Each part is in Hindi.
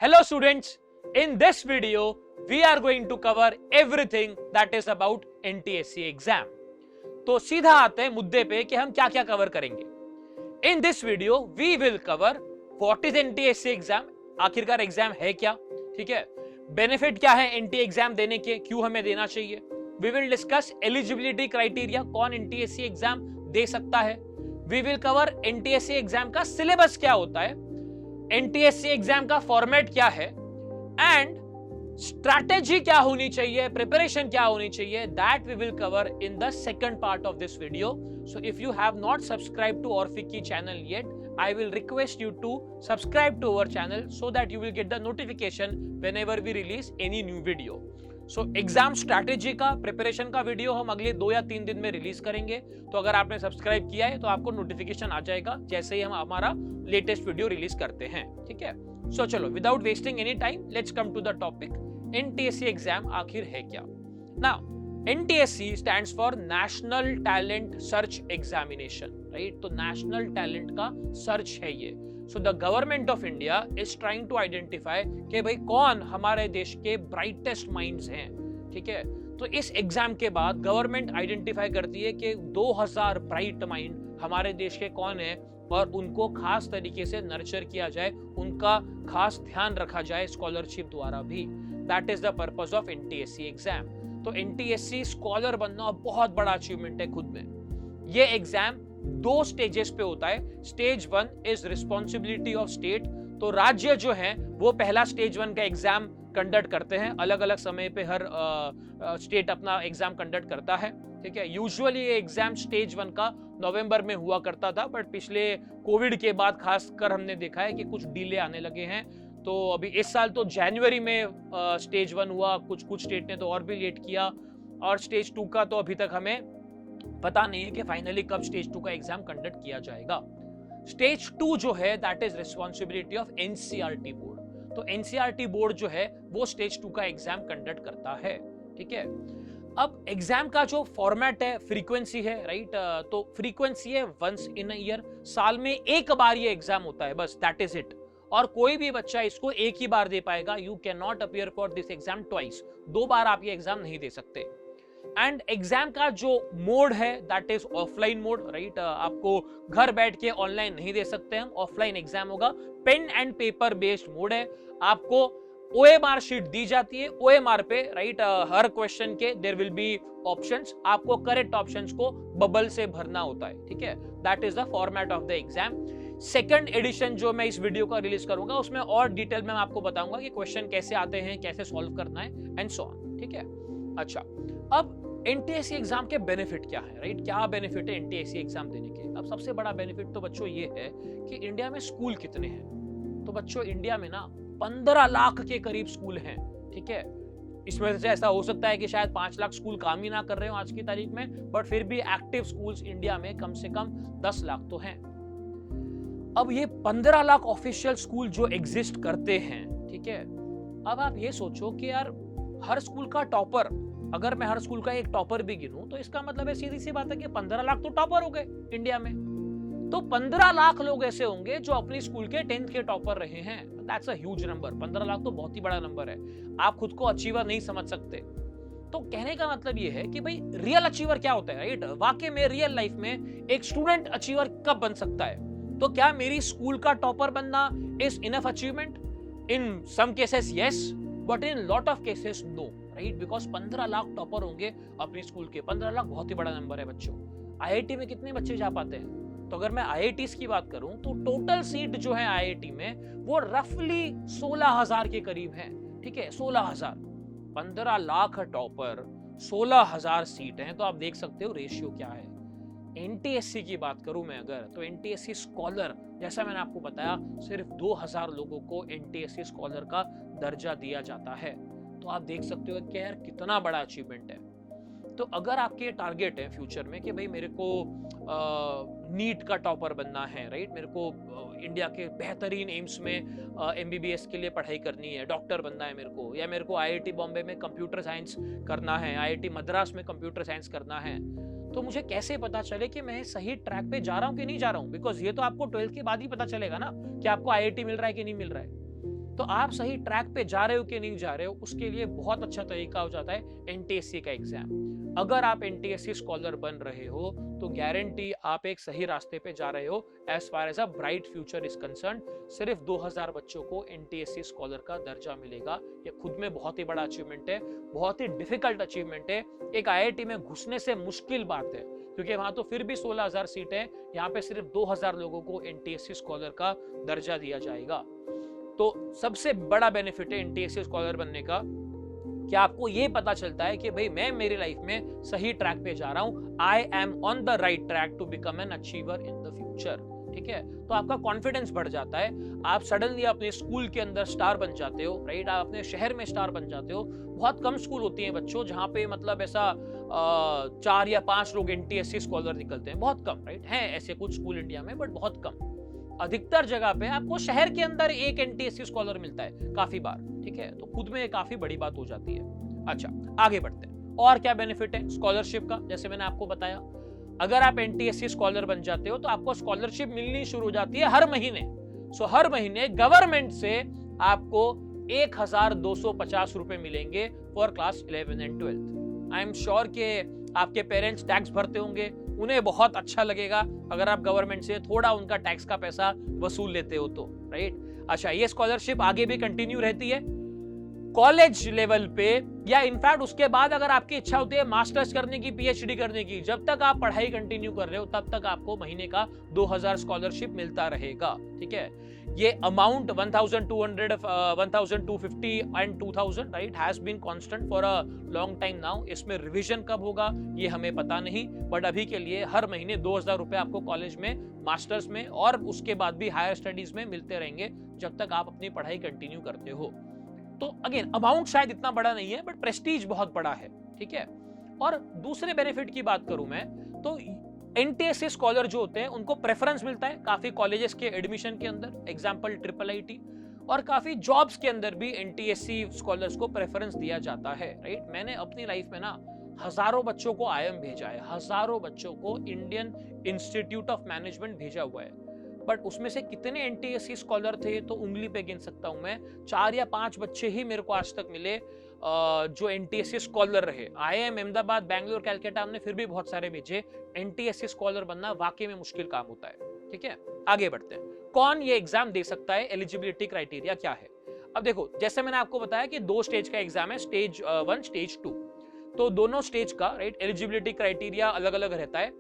Hello students, in this video we are going to cover everything that is about NTSC exam. तो सीधा आते हैं मुद्दे पे कि हम क्या क्या कवर करेंगे. In this video we will cover what is NTSC exam, आखिरकार एग्जाम है क्या, ठीक है, बेनिफिट क्या है NT एग्जाम देने के, क्यों हमें देना चाहिए. We will discuss eligibility criteria, कौन NTSC एग्जाम दे सकता है. We will cover NTSC exam का सिलेबस क्या होता है, NTSC एग्जाम का फॉर्मेट क्या है एंड स्ट्रैटेजी क्या होनी चाहिए, प्रिपरेशन क्या होनी चाहिए, that we will cover in the second part of this video. So if you have not subscribe to Orfiki channel yet, I will request you to subscribe to our channel so that you will get the notification whenever we release any new video. So exam strategy का प्रिपरेशन का वीडियो हम अगले 2 या 3 दिन में रिलीज करेंगे. तो अगर आपने सब्सक्राइब किया है तो आपको नोटिफिकेशन आ जाएगा जैसे ही हम हमारा लेटेस्ट वीडियो रिलीज करते हैं, ठीक है. सो चलो, without wasting any time, let's come to the topic. NTSC exam आखिर है क्या. Now NTSC stands for national talent search examination, right. तो नेशनल टैलेंट का सर्च है ये. So the government of India is trying to identify कि भाई कौन हमारे देश के ब्राइटेस्ट माइंड्स हैं, ठीक है. तो इस एग्जाम के बाद गवर्नमेंट आइडेंटिफाई करती है कि 2000 ब्राइट माइंड हमारे देश के कौन है और उनको खास तरीके से नर्चर किया जाए, उनका खास ध्यान रखा जाए स्कॉलरशिप द्वारा भी. That is the purpose of NTSC exam. तो NTSC स्कॉलर बनना बहुत बड़ा अचीवमेंट है खुद में. ये एग्जाम 2 स्टेजेस पे होता है. Stage 1 is responsibility of state. तो राज्य जो है वो पहला स्टेज 1 का एग्जाम कंडक्ट करते हैं. अलग अलग समय पे हर स्टेट अपना एग्जाम कंडक्ट करता है, ठीक है. यूजुअली ये एग्जाम स्टेज 1 का नवंबर में हुआ करता था, बट पिछले कोविड के बाद खासकर हमने देखा है कि कुछ डिले आने लगे हैं. तो अभी इस साल तो जनवरी में स्टेज 1 हुआ, कुछ स्टेट ने तो और भी लेट किया, और स्टेज 2 का तो अभी तक हमें पता नहीं है कि फाइनली कब स्टेज 2 का एग्जाम कंडक्ट किया जाएगा. स्टेज 2 जो है that is responsibility of NCERT board. तो NCERT बोर्ड जो है वो स्टेज 2 का एग्जाम कंडक्ट करता है, ठीक है. अब एग्जाम का जो फॉर्मेट है, फ्रीक्वेंसी है, राइट. तो फ्रीक्वेंसी है वंस इन अ ईयर, साल में एक बार ये एग्जाम होता है, बस दैट इज इट. और कोई भी बच्चा इसको एक ही बार दे पाएगा. You can not appear for this exam twice. 2 बार आप ये एग्जाम नहीं दे सकते. एंड एग्जाम का जो मोड है that is offline mode, right. आपको घर बैठ के ऑनलाइन नहीं दे सकते हम, ऑफलाइन एग्जाम होगा. Pen and paper based mode है. आपको OMR शीट दी जाती है. OMR पे, राइट, हर क्वेश्चन के देयर विल बी ऑप्शंस. आपको करेक्ट ऑप्शंस को बबल से भरना होता है, ठीक है. That is the format of the exam. Second edition जो मैं इस वीडियो का रिलीज करूंगा उसमें और डिटेल में मैं आपको बताऊंगा कि क्वेश्चन कैसे आते हैं, कैसे सॉल्व करना है एंड सो ऑन, ठीक है. अच्छा, अब NTSC एग्जाम के बेनिफिट क्या है, राइट. क्या बेनिफिट है NTSC एग्जाम देने के. अब सबसे बड़ा बेनिफिट तो बच्चों ये है कि इंडिया में स्कूल कितने हैं. तो बच्चों इंडिया में ना 15 लाख के करीब स्कूल हैं, ठीक है. इसमें से ऐसा हो सकता है कि शायद 5 लाख स्कूल काम ही ना कर रहे हो आज की तारीख में, बट फिर भी एक्टिव स्कूल्स इंडिया में कम से कम 10 लाख तो हैं. अब ये 15 लाख ऑफिशियल स्कूल जो एग्जिस्ट करते हैं, ठीक है. अब आप ये सोचो कि यार हर स्कूल का टॉपर, अगर मैं हर स्कूल का एक टॉपर भी गिनूं तो इसका मतलब है, सीधी सी बात है कि 15 लाख तो टॉपर हो गए इंडिया में. तो 15 लाख लोग ऐसे होंगे जो अपनी स्कूल के 10th के टॉपर रहे हैं. That's a huge number. 15 lakh तो बहुत ही बड़ा नंबर है. आप खुद को अचीवर नहीं समझ सकते. तो कहने का मतलब ये है कि भाई रियल अचीवर क्या होता है, राइट. वाकई में रियल लाइफ में एक स्टूडेंट अचीवर कब बन सकता है. तो क्या मेरी स्कूल का टॉपर बनना is enough achievement? In some cases yes, but in lot of cases no, right. Because 15 lakh topper होंगे अपनी स्कूल के. 15 लाख बहुत ही बड़ा नंबर है बच्चों. IIT में कितने बच्चे जा पाते हैं. तो अगर मैं IITs की बात करूं तो टोटल सीट जो है IIT में वो रफली 16,000 के करीब है, ठीक है. 16,000, 15 लाख टॉपर, 16,000 सीट हैं. तो आप देख सकते हो रेशियो क्या है. NTSC की बात करूं मैं अगर, तो NTSC स्कॉलर, जैसा मैंने आपको बताया, सिर्फ 2000 लोगों को NTSC स्कॉलर का दर्जा दिया जाता है. तो आप देख सकते हो कि यार कितना बड़ा अचीवमेंट है. तो अगर आपके टारगेट है फ्यूचर में कि भाई मेरे को नीट का टॉपर बनना है, राइट, मेरे को इंडिया के बेहतरीन एम्स में MBBS के लिए पढ़ाई करनी है, डॉक्टर बनना है मेरे को, या मेरे को IIT बॉम्बे में कंप्यूटर साइंस करना है, IIT मद्रास में कंप्यूटर साइंस करना है, तो मुझे कैसे पता चले कि मैं सही ट्रैक पे जा रहा हूँ कि नहीं जा रहा हूँ. बिकॉज ये तो आपको 12th के बाद ही पता चलेगा ना कि आपको IIT मिल रहा है कि नहीं मिल रहा है. तो आप सही ट्रैक पे जा रहे हो कि नहीं जा रहे हो, उसके लिए बहुत अच्छा तरीका हो जाता है एनटीएससी का एग्जाम। अगर आप एनटीएससी स्कॉलर बन रहे हो तो गारंटी आप एक सही रास्ते पे जा रहे हो as far as a bright future is concern. सिर्फ 2000 बच्चों को एनटीएससी स्कॉलर का दर्जा मिलेगा, ये खुद में बहुत ही बड़ा अचीवमेंट है, बहुत ही डिफिकल्ट अचीवमेंट है। एक आईआईटी में घुसने से मुश्किल बात है, क्योंकि वहां तो फिर भी 16,000 सीट है, यहाँ पे सिर्फ 2000 लोगों को एनटीएससी स्कॉलर का दर्जा दिया जाएगा। तो सबसे बड़ा बेनिफिट है एनटीएससी स्कॉलर बनने का कि आपको ये पता चलता है कि भाई मैं मेरी लाइफ में सही ट्रैक पे जा रहा हूं, I am on the right track to become an achiever in the future. ठीक है, तो आपका कॉन्फिडेंस बढ़ जाता है, आप सडनली अपने स्कूल के अंदर स्टार बन जाते हो, राइट, आप अपने शहर में स्टार बन जाते हो। बहुत कम स्कूल होती हैं बच्चों जहां पे मतलब ऐसा 4 या 5 लोग एनटीएससी स्कॉलर निकलते हैं, बहुत कम, राइट, हैं ऐसे कुछ स्कूल इंडिया में, बट बहुत कम। अधिकतर जगह पे आपको शहर के अंदर एक एनटीएससी स्कॉलर मिलता है काफी बार। ठीक है, तो खुद में काफी बड़ी बात हो जाती है। अच्छा, आगे बढ़ते हैं। और क्या बेनिफिट है स्कॉलरशिप का? जैसे मैंने आपको बताया, अगर आप एनटीएससी स्कॉलर बन जाते हो तो आपको स्कॉलरशिप मिलनी शुरू हो जाती है हर महीने। हर महीने गवर्नमेंट से आपको 1250 रुपए मिलेंगे for class 11 and 12। I am sure कि आपके पेरेंट्स टैक्स भरते होंगे, उन्हें बहुत अच्छा लगेगा अगर आप गवर्नमेंट से थोड़ा उनका टैक्स का पैसा वसूल लेते हो तो, राइट। अच्छा, ये स्कॉलरशिप आगे भी कंटिन्यू रहती है कॉलेज लेवल पे, या इनफैक्ट उसके बाद अगर आपकी इच्छा होती है मास्टर्स करने की, पीएचडी करने की, जब तक आप पढ़ाई कंटिन्यू कर रहे हो तब तक आपको महीने का 2000 स्कॉलरशिप मिलता रहेगा। ठीक है, ये amount 1200, 1250 and 2000, right, has been constant for a long time now. इसमें रिवीजन कब होगा ये हमें पता नहीं, बट अभी के लिए हर महीने 2000 रुपए आपको कॉलेज में, मास्टर्स में और उसके बाद भी हायर स्टडीज में मिलते रहेंगे जब तक आप अपनी पढ़ाई कंटिन्यू करते हो। तो अगेन अमाउंट शायद इतना बड़ा नहीं है, बट प्रेस्टीज बहुत बड़ा है। ठीक है, और दूसरे बेनिफिट की बात करूं मैं तो एनटीएससी स्कॉलर जो होते हैं उनको प्रेफरेंस मिलता है काफी कॉलेजेस के एडमिशन के अंदर, एग्जांपल ट्रिपल आईटी, और काफी जॉब्स के अंदर भी एनटीएससी स्कॉलर्स को प्रेफरेंस दिया जाता है, राइट। मैंने अपनी लाइफ में ना हजारों बच्चों को आईएम भेजा है, हजारों बच्चों को इंडियन इंस्टीट्यूट ऑफ मैनेजमेंट भेजा हुआ है, बट उसमें से कितने एनटीएससी स्कॉलर थे तो उंगली पे गिन सकता हूं मैं। 4 या 5 बच्चे ही मेरे को आज तक मिले जो एनटीएससी स्कॉलर रहे। आईआईएम अहमदाबाद, बैंगलोर, कैलकाटा, हमने फिर भी बहुत सारे भेजे। एनटीएससी स्कॉलर बनना वाकई में मुश्किल काम होता है। ठीक है, आगे बढ़ते हैं। कौन ये एग्जाम दे सकता है, एलिजिबिलिटी क्राइटेरिया क्या है? अब देखो, जैसे मैंने आपको बताया कि 2 स्टेज का एग्जाम है, स्टेज 1, स्टेज 2। तो दोनों स्टेज का, राइट, एलिजिबिलिटी क्राइटेरिया अलग अलग रहता है।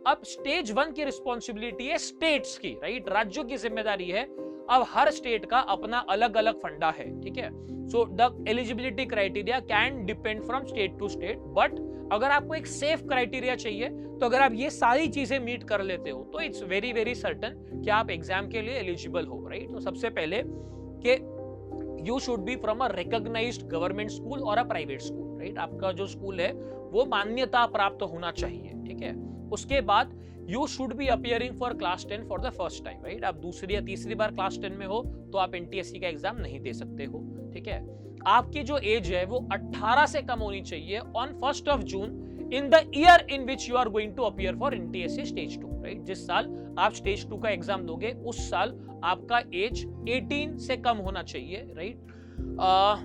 अब स्टेज 1 की रिस्पॉन्सिबिलिटी है स्टेट्स की, राइट, राज्यों की जिम्मेदारी है। अब हर स्टेट का अपना अलग अलग फंडा है। ठीक है, so the eligibility criteria can depend from state to state, but अगर आपको एक सेफ क्राइटेरिया चाहिए तो अगर आप ये सारी चीजें मीट कर लेते हो तो इट्स वेरी वेरी सर्टन कि आप एग्जाम के लिए एलिजिबल हो, राइट। तो सबसे पहले कि you should be from a recognised government school और अ प्राइवेट स्कूल, राइट। आपका जो स्कूल है वो मान्यता प्राप्त होना चाहिए। ठीक है, उसके बाद you should B appearing for class 10 for the first time, right. आप दूसरी या तीसरी बार क्लास 10 में हो तो आप एनटीएससी का एग्जाम नहीं दे सकते हो। ठीक है, आपकी जो एज है वो 18 से कम होनी चाहिए on 1 June in the year in which you are going to appear for NTSC stage 2, right. जिस साल आप स्टेज 2 का एग्जाम दोगे उस साल आपका एज 18 से कम होना चाहिए, राइट।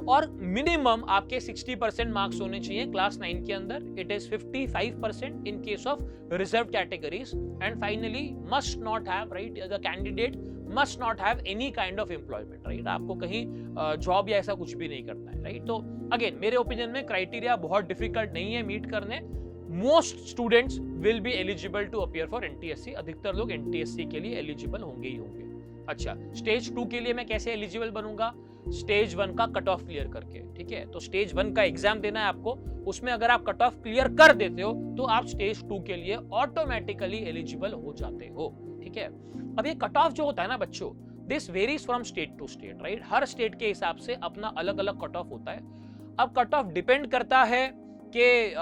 और मिनिमम आपके 60% मार्क्स होने चाहिए क्लास 9 के अंदर। It is 55% in case of reserve categories. And finally must not have, right, the candidate must not have any kind of employment, right. आपको कहीं जॉब या ऐसा कुछ भी नहीं करना है, राइट। तो अगेन मेरे ओपिनियन में क्राइटेरिया बहुत डिफिकल्ट नहीं है मीट करने। Most students will be eligible to appear for NTSC. अधिकतर लोग एनटीएससी के लिए एलिजिबल होंगे ही होंगे। अच्छा, स्टेज 2 के लिए मैं कैसे एलिजिबल बनूंगा? स्टेज 1 का कट ऑफ क्लियर करके। ठीक है, तो स्टेज 1 का एग्जाम देना है आपको, उसमें अगर आप कट ऑफ क्लियर कर देते हो तो आप स्टेज 2 के लिए ऑटोमेटिकली एलिजिबल हो जाते हो। ठीक है, अब ये कट ऑफ जो होता है ना बच्चों, this varies from state to state, right. हर स्टेट के हिसाब से अपना अलग अलग कट ऑफ होता है। अब कट ऑफ डिपेंड करता है कि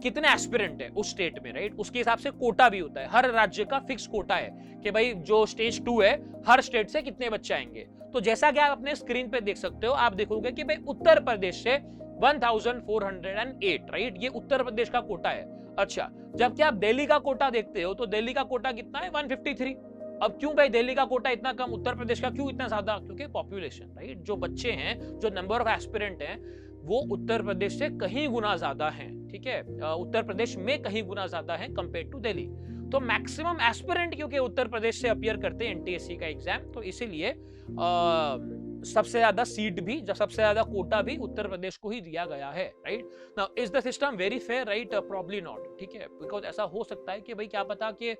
कितने एस्पिरेंट है उस स्टेट में, राइट। उसके हिसाब से कोटा भी होता है। हर राज्य का फिक्स कोटा है कि भाई जो स्टेज 2 है हर स्टेट से कितने बच्चे आएंगे। तो जैसा कि आप अपने स्क्रीन पे देख सकते हो, आप देखोगे कि भाई उत्तर प्रदेश से 1408, राइट, ये उत्तर प्रदेश का कोटा है। अच्छा, जबकि आप दिल्ली का कोटा देखते हो तो दिल्ली का कोटा कितना है? 153, अब क्यों भाई दिल्ली का कोटा इतना कम, उत्तर प्रदेश का क्यों इतना ज्यादा? क्योंकि पॉपुलेशन, राइट, जो बच्चे हैं, जो नंबर ऑफ एस्पिरेंट हैं, वो उत्तर प्रदेश से कहीं गुना ज्यादा हैं, ठीक है, उत्तर प्रदेश में कहीं गुना ज्यादा है कंपेयर टू दिल्ली। तो मैक्सिमम एस्पिरेंट क्योंकि उत्तर प्रदेश से अपीयर करते हैं एनटीएससी का एग्जाम, तो इसीलिए सबसे ज्यादा सीट भी, सबसे ज्यादा कोटा भी उत्तर प्रदेश को ही दिया गया है, right. Now is the system very fair, right? Probably not, ठीक है, बिकॉज ऐसा हो सकता है कि भाई क्या पता कि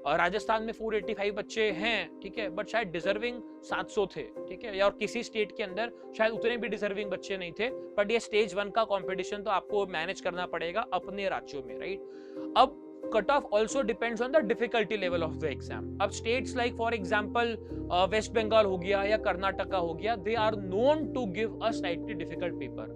राजस्थान में 485 बच्चे हैं, ठीक है, बट शायद डिजर्विंग 700 थे, ठीक है, या और किसी स्टेट के अंदर शायद उतने भी डिजर्विंग बच्चे नहीं थे, बट ये स्टेज 1 का कंपटीशन तो आपको मैनेज करना पड़ेगा अपने राज्यों में, राइट। अब cut off also depends on the difficulty level of the exam. अब states like for example West Bengal हो गया या कर्नाटका हो गया, they are known to give a slightly difficult paper,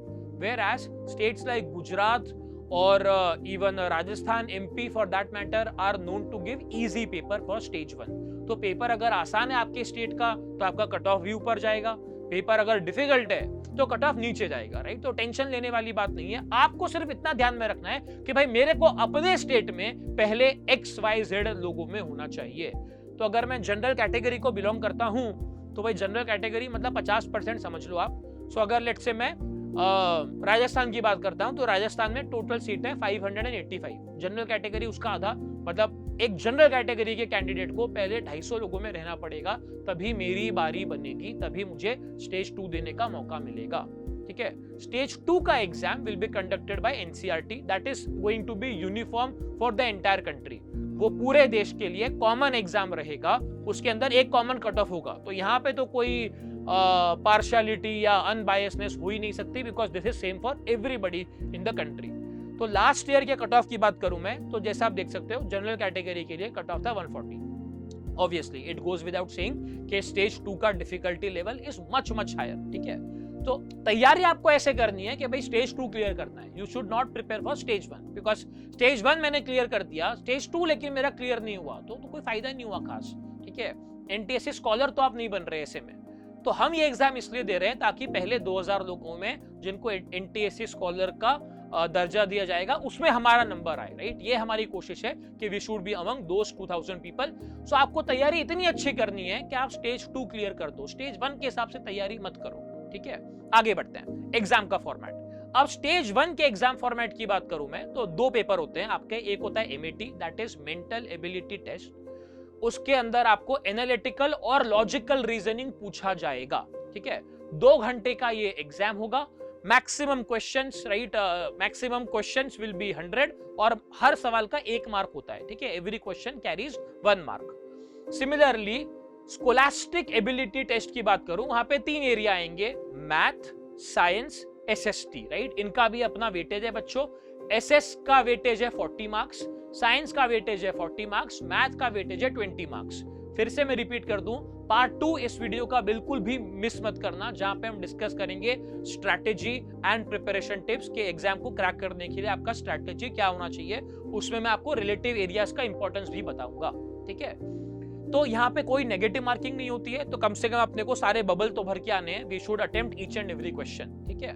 whereas states like Gujarat और even Rajasthan, MP for that matter are known to give easy paper for stage 1. तो पेपर अगर आसान है आपके स्टेट का तो आपका कट ऑफ भी ऊपर जाएगा, पेपर अगर डिफिकल्ट है तो कट ऑफ नीचे जाएगा, राइट। तो टेंशन लेने वाली बात नहीं है, आपको सिर्फ इतना ध्यान में रखना है कि भाई मेरे को अपने स्टेट में पहले XYZ लोगों में होना चाहिए। तो अगर मैं जनरल कैटेगरी को बिलोंग करता हूं तो भाई जनरल कैटेगरी मतलब 50% समझ लो आप। सो अगर लेट्स से मैं राजस्थान की बात करता हूं तो राजस्थान में टोटल सीट है 585, जनरल कैटेगरी उसका आधा, मतलब एक जनरल कैटेगरी के कैंडिडेट को पहले 250 लोगों में रहना पड़ेगा, तभी मेरी बारी बनेगी, तभी मुझे स्टेज 2 देने का मौका मिलेगा, ठीक है। स्टेज 2 का exam will be conducted by NCERT, that is going to be uniform for the entire country. वो पूरे देश के लिए कॉमन एग्जाम रहेगा, उसके अंदर एक कॉमन कट ऑफ होगा। तो यहाँ पे तो कोई पार्शियलिटी या अनबायसनेस हो ही नहीं सकती, because this is same for everybody in the country. तो लास्ट ईयर के कट ऑफ की बात करूं मैं तो जैसा आप देख सकते हो जनरल कैटेगरी के लिए कट ऑफ था 140। Obviously it goes without saying कि स्टेज 2 का difficulty level is much higher, ठीक है। तो तैयारी आपको ऐसे करनी है कि भाई स्टेज 2 क्लियर करना है, you should not prepare for stage 1, because stage 1 मैंने क्लियर कर दिया, स्टेज 2 लेकिन मेरा क्लियर नहीं हुआ तो कोई फायदा नहीं हुआ खास, ठीक है। एनटीएससी स्कॉलर तो आप नहीं बन रहे ऐसे में। तो हम ये एग्जाम इसलिए दे रहे हैं ताकि पहले 2000 लोगों में जिनको एनटीएससी स्कॉलर का दर्जा दिया जाएगा उसमें हमारा नंबर आए, राइट। ये हमारी कोशिश है कि we should be among those 2000 people. So आपको तैयारी इतनी अच्छी करनी है कि आप स्टेज 2 क्लियर कर दो, स्टेज 1 के हिसाब से तैयारी मत करो, ठीक है। आगे बढ़ते हैं एग्जाम का फॉर्मेट। अब स्टेज 1 के एग्जाम फॉर्मेट की बात करूं मैं तो 2 पेपर होते हैं आपके, एक होता है MAT, that is mental ability test. उसके अंदर आपको एनालिटिकल और लॉजिकल रीजनिंग पूछा जाएगा, ठीक है। 2 घंटे का ये एग्जाम होगा, maximum questions, right, maximum questions will be 100 और हर सवाल का 1 मार्क होता है, ठीक है। Every question carries 1 mark. Similarly scholastic ability test की बात करूं वहां पे 3 एरिया आएंगे, मैथ, साइंस, एसएसटी, राइट। इनका भी अपना वेटेज है बच्चों। एसएस का वेटेज है 40 मार्क्स, साइंस का वेटेज है 40 मार्क्स, मैथ का वेटेज है 20 मार्क्स। फिर से मैं रिपीट कर दूं, पार्ट 2 इस वीडियो का बिल्कुल भी मिस मत करना, जहां पे हम डिस्कस करेंगे स्ट्रैटेजी एंड प्रिपरेशन टिप्स के एग्जाम को क्रैक करने के लिए आपका स्ट्रैटेजी क्या होना चाहिए। उसमें मैं आपको रिलेटिव एरियाज का इंपॉर्टेंस भी बताऊंगा, ठीक है। तो यहाँ पे कोई नेगेटिव मार्किंग नहीं होती है, तो कम से कम अपने को सारे बबल तो भर के आने हैं। We should attempt each and every question, ठीक है।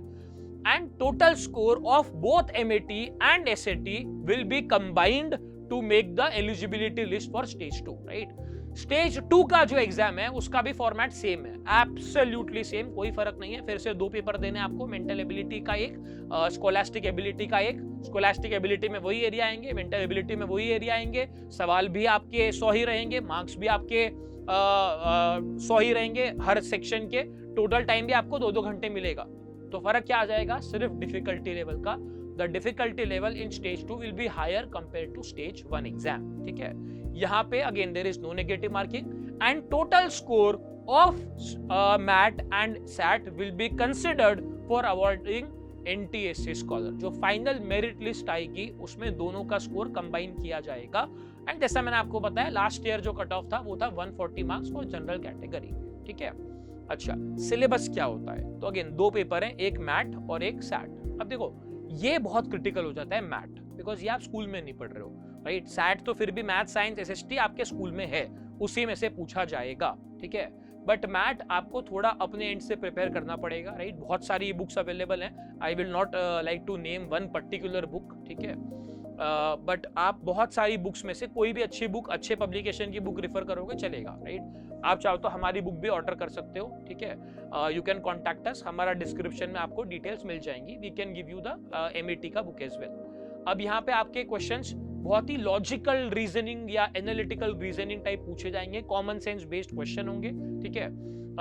And total score of both MAT and SAT will be combined to make the eligibility list for stage 2, right. Stage 2 का जो एग्जाम है उसका भी फॉर्मेट सेम है, एब्सोल्युटली सेम, कोई फर्क नहीं है। फिर से 2 पेपर देने आपको, मेंटल एबिलिटी का एक, स्कोलास्टिक एबिलिटी का एक। स्कोलास्टिक एबिलिटी में वही एरिया आएंगे, मेंटल एबिलिटी में वही एरिया आएंगे, सवाल भी आपके 100 ही रहेंगे, मार्क्स भी आपके 100 ही रहेंगे हर सेक्शन के। टोटल टाइम भी आपको 2-2 घंटे मिलेगा। तो फर्क क्या आ जाएगा, सिर्फ डिफिकल्टी लेवल का। The difficulty level in stage 2 will be higher compared to stage 1 exam, ठीक है। यहाँ पे again there is no negative marking and total score of MAT and SAT will be considered for awarding NTSC scholar। जो फाइनल मेरिट लिस्ट आएगी उसमें दोनों का स्कोर कंबाइन किया जाएगा। एंड जैसा मैंने आपको बताया लास्ट ईयर जो कट ऑफ था वो था 140 मार्क्स फॉर जनरल कैटेगरी, ठीक है। अच्छा, सिलेबस क्या होता है, तो अगेन 2 पेपर हैं, एक मैट और एक सैट। अब देखो ये बहुत क्रिटिकल हो जाता है मैट, बिकॉज ये आप स्कूल में नहीं पढ़ रहे हो, राइट। सैट तो फिर भी मैथ, साइंस, एसएसटी आपके स्कूल में है, उसी में से पूछा जाएगा, ठीक है। बट मैट आपको थोड़ा अपने एंड से प्रिपेयर करना पड़ेगा, राइट। बहुत सारी बुक्स अवेलेबल हैं, I will not like to name one particular book, ठीक है। बट आप बहुत सारी बुक्स में से कोई भी अच्छी बुक, अच्छे पब्लिकेशन की बुक रेफर करोगे चलेगा, राइट। आप चाहो तो हमारी बुक भी ऑर्डर कर सकते हो, ठीक है। यू कैन कॉन्टैक्ट अस, हमारा डिस्क्रिप्शन में आपको डिटेल्स मिल जाएंगी। We can give you the MET का बुक एज वेल। अब यहाँ पे आपके क्वेश्चंस बहुत ही लॉजिकल रीजनिंग या एनालिटिकल रीजनिंग टाइप पूछे जाएंगे, कॉमन सेंस बेस्ड क्वेश्चन होंगे, ठीक है।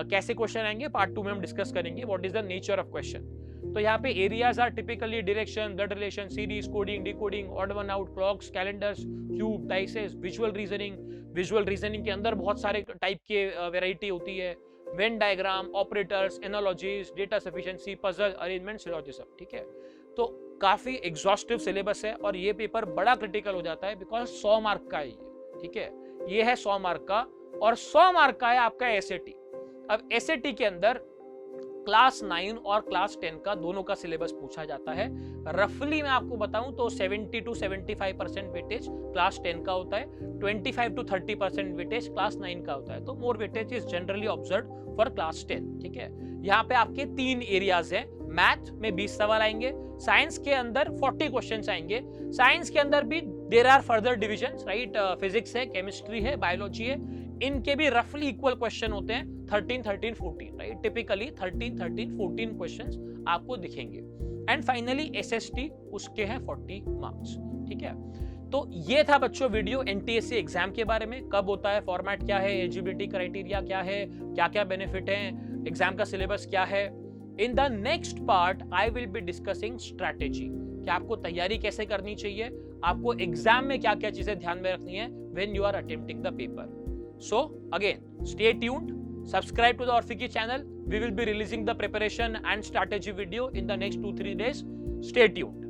कैसे क्वेश्चन आएंगे पार्ट 2 में हम डिस्कस करेंगे, what is the nature of question. तो यहाँ पे areas are typically direction, blood relation, series, coding, decoding, odd one out, clocks, calendars, cube, dices, visual reasoning. Visual reasoning के अंदर बहुत सारे टाइप के वेराइटी होती है, Venn diagram, operators, analogies, data sufficiency, puzzle, arrangement, syllogism, ठीक है। तो काफी एग्जॉस्टिव सिलेबस है और ये पेपर बड़ा क्रिटिकल हो जाता है बिकॉज 100 मार्क का है ये, ठीक है। ये है 100 मार्क का और 100 मार्क का है आपका SAT। अब SAT के अंदर क्लास 9 और क्लास 10 का दोनों का सिलेबस पूछा जाता है। रफली मैं आपको बताऊं तो 70 to 75% वेटेज क्लास 10 का होता है, 25 to 30% वेटेज क्लास 9 का होता है। तो more weightage is generally observed for class 10, ठीक है। यहाँ पे आपके 3 एरियाज हैं। मैथ में 20 सवाल आएंगे, साइंस के अंदर 40 क्वेश्चंस आएंगे। साइंस के अंदर भी there are further divisions, right. Physics है, केमिस्ट्री है, बायोलॉजी है, इनके भी रफली इक्वल क्वेश्चन होते हैं, 13, 13, 14, राइट। टिपिकली 13, 13, 14 क्वेश्चंस आपको दिखेंगे। एंड फाइनली SST, उसके हैं 40 मार्क्स, ठीक है। तो ये था बच्चों वीडियो NTSC एग्जाम के बारे में, कब होता है, फॉर्मेट क्या है, एलिजिबिलिटी क्राइटेरिया क्या है, क्या क्या बेनिफिट है, एग्जाम का सिलेबस क्या है। In the next part I will be discussing strategy, कि आपको तैयारी कैसे करनी चाहिए, आपको एग्जाम में क्या क्या चीजें ध्यान में रखनी है when you are attempting the paper. So again, stay tuned, subscribe to the Orfiki channel. We will be releasing the preparation and strategy video in the next 2-3 days. Stay tuned.